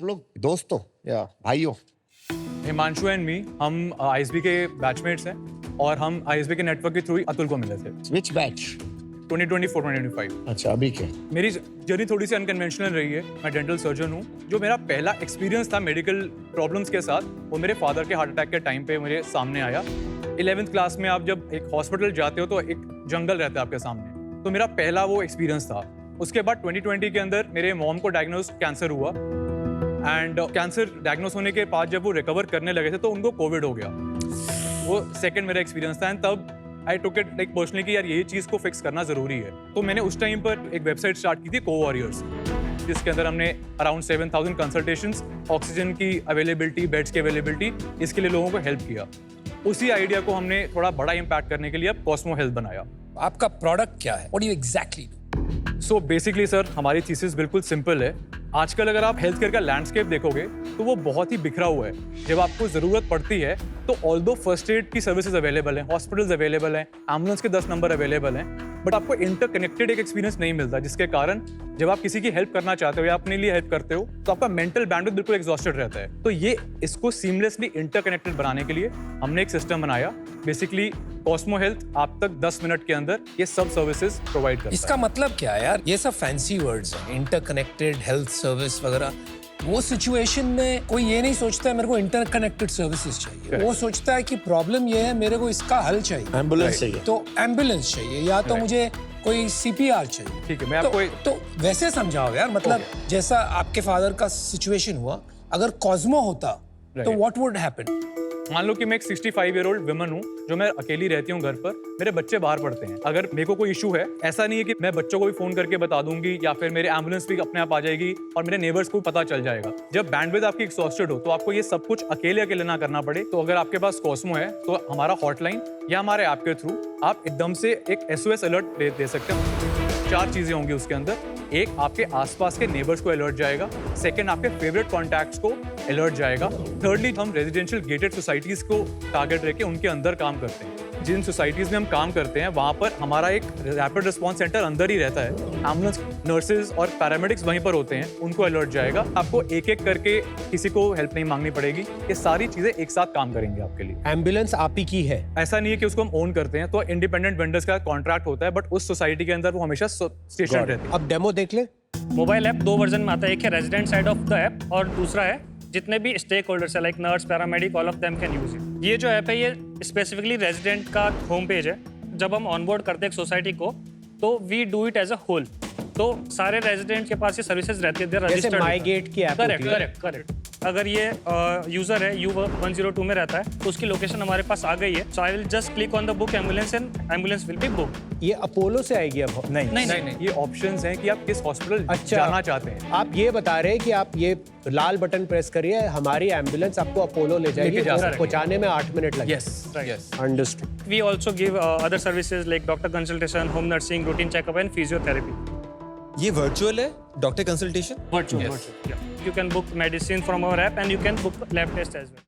आप लोग दोस्त हो या भाई हो? हिमांशु एंड मी, हम आईएसबी के बैचमेट्स हैं और हम आईएसबी के नेटवर्क के थ्रू ही अतुल को मिले थे। विच बैच? 2024-2025। अच्छा, अभी के? मेरी जर्नी थोड़ी सी अनकन्वेंशनल रही है। मैं डेंटल सर्जन हूँ। जो मेरा पहला एक्सपीरियंस था मेडिकल प्रॉब्लम्स के साथ, वो मेरे फादर के हार्ट अटैक के टाइम पे मेरे सामने आया। 11th क्लास में आप जब एक हॉस्पिटल जाते हो तो एक जंगल रहता है आपके सामने, तो मेरा पहला वो एक्सपीरियंस था। उसके बाद 2020 के अंदर मेरे मॉम को डायग्नोज कैंसर हुआ एंड कैंसर डायग्नोज होने के बाद जब वो रिकवर करने लगे थे तो उनको कोविड हो गया। वो सेकंड मेरा एक्सपीरियंस था एंड तब आई टुक इट लाइक पर्सनली कि यार ये चीज़ को फिक्स करना ज़रूरी है। तो मैंने उस टाइम पर एक वेबसाइट स्टार्ट की थी कोवॉरियर्स, जिसके अंदर हमने अराउंड 7,000 कंसल्टेशंस, ऑक्सीजन की अवेलेबिलिटी, बेड्स की अवेलेबिलिटी, इसके लिए लोगों को हेल्प किया। उसी आइडिया को हमने थोड़ा बड़ा इम्पैक्ट करने के लिए अब कॉस्मो हेल्थ बनाया। आपका प्रोडक्ट क्या है? What do you exactly do? So basically sir, हमारी थीसिस बिल्कुल सिंपल है। आजकल अगर आप हेल्थ केयर का लैंडस्केप देखोगे तो वो बहुत ही बिखरा हुआ है। जब आपको ज़रूरत पड़ती है तो ऑल्दो फर्स्ट एड की सर्विसेज अवेलेबल हैं, हॉस्पिटल्स अवेलेबल हैं, एम्बुलेंस के 10 नंबर अवेलेबल हैं, बट आपको इंटरकनेक्टेड एक एक्सपीरियंस नहीं मिलता, जिसके कारण जब आप किसी की हेल्प करना चाहते हो या अपने लिए हेल्प करते हो तो आपका मेंटल बैंडविड्थ बिल्कुल एग्जॉस्टेड रहता है। तो ये इसको सीमलेसली इंटरकनेक्टेड बनाने के लिए हमने एक सिस्टम बनाया। बेसिकली कॉस्मो हेल्थ आप तक 10 मिनट के अंदर ये सब सर्विसेज प्रोवाइड करता है। इसका मतलब क्या है यार? ये सब फैंसी वर्ड्स हैं, इंटरकनेक्टेड हेल्थ सर्विस वगैरह। वो सिचुएशन में कोई ये नहीं सोचता है मेरे को इंटरकनेक्टेड सर्विसेज चाहिए। वो सोचता है कि प्रॉब्लम ये है, मेरे को इसका हल चाहिए, एम्बुलेंस चाहिए, तो एम्बुलेंस चाहिए या तो मुझे कोई CPR चाहिए। ठीक है, मैं आपको तो वैसे समझाओ यार, मतलब जैसा आपके फादर का सिचुएशन हुआ, अगर कॉस्मो होता तो व्हाट वुड हैपन? मान लो कि मैं एक 65 ईयर ओल्ड वुमन हूँ जो मैं अकेली रहती हूँ घर पर, मेरे बच्चे बाहर पढ़ते हैं। अगर मेरे को कोई इशू है, ऐसा नहीं है कि मैं बच्चों को भी फोन करके बता दूंगी या फिर मेरे एम्बुलेंस भी अपने आप आ जाएगी और मेरे नेबर्स को पता चल जाएगा। जब बैंडविड्थ आपकी एग्जॉस्टेड हो तो आपको ये सब कुछ अकेले ना करना पड़े। तो अगर आपके पास कॉस्मो है तो हमारा हॉटलाइन या हमारे ऐप के थ्रू आप एकदम से एक SOS अलर्ट दे सकते हो। 4 चीजें होंगी उसके अंदर। एक, आपके आसपास के नेबर्स को अलर्ट जाएगा। सेकंड, आपके फेवरेट कॉन्टैक्ट्स को अलर्ट जाएगा। थर्डली, हम रेजिडेंशियल गेटेड सोसाइटीज को टारगेट रख के उनके अंदर काम करते हैं। जिन सोसाइटीज में हम काम करते हैं वहाँ पर हमारा एक रैपिड रिस्पॉन्स सेंटर अंदर ही रहता है। एम्बुलेंस नर्सेज और पैरामेडिक्स वहीं पर होते हैं, उनको अलर्ट जाएगा। आपको एक एक करके किसी को हेल्प नहीं मांगनी पड़ेगी। ये सारी चीजें एक साथ काम करेंगे आपके लिए। एम्बुलेंस आप ही की है? ऐसा नहीं है कि उसको हम ओन करते हैं, तो इंडिपेंडेंट वेंडर्स का कॉन्ट्रैक्ट होता है, बट उस सोसाइटी के अंदर वो हमेशा स्टेशन रहती है। अब डेमो देख ले। मोबाइल ऐप 2 वर्जन में आता है। एक है resident side of the app और दूसरा है जितने भी स्टेक होल्डर्स है, like nurse, paramedic, all of them can use it. ये जो ऐप है ये स्पेसिफिकली रेजिडेंट का होम पेज है। जब हम ऑनबोर्ड करते हैं एक सोसाइटी को तो we do it as a whole. तो सारे रेजिडेंट के पास ये सर्विसेज रहती है, जैसे माई गेट की ऐप होती है। करेक्ट। अगर ये यूजर है U102 में रहता है तो उसकी लोकेशन हमारे पास आ गई है। So I will just click on the book ambulance and ambulance will be book. ये अपोलो से आएगी अब? नहीं, ये ऑप्शंस हैं कि आप किस हॉस्पिटल जाना चाहते हैं। आप ये बता रहे हैं कि आप ये लाल बटन प्रेस करिए, हमारी एम्बुलेंस आपको अपोलो ले जाएगी, पहुंचाने में 8 मिनट लगेंगे। Yes, understood. We also give other services like doctor consultation, home nursing, routine checkup and physiotherapy. ये वर्चुअल है doctor consultation? Virtual. You can book medicine from our app and you can book lab test as well.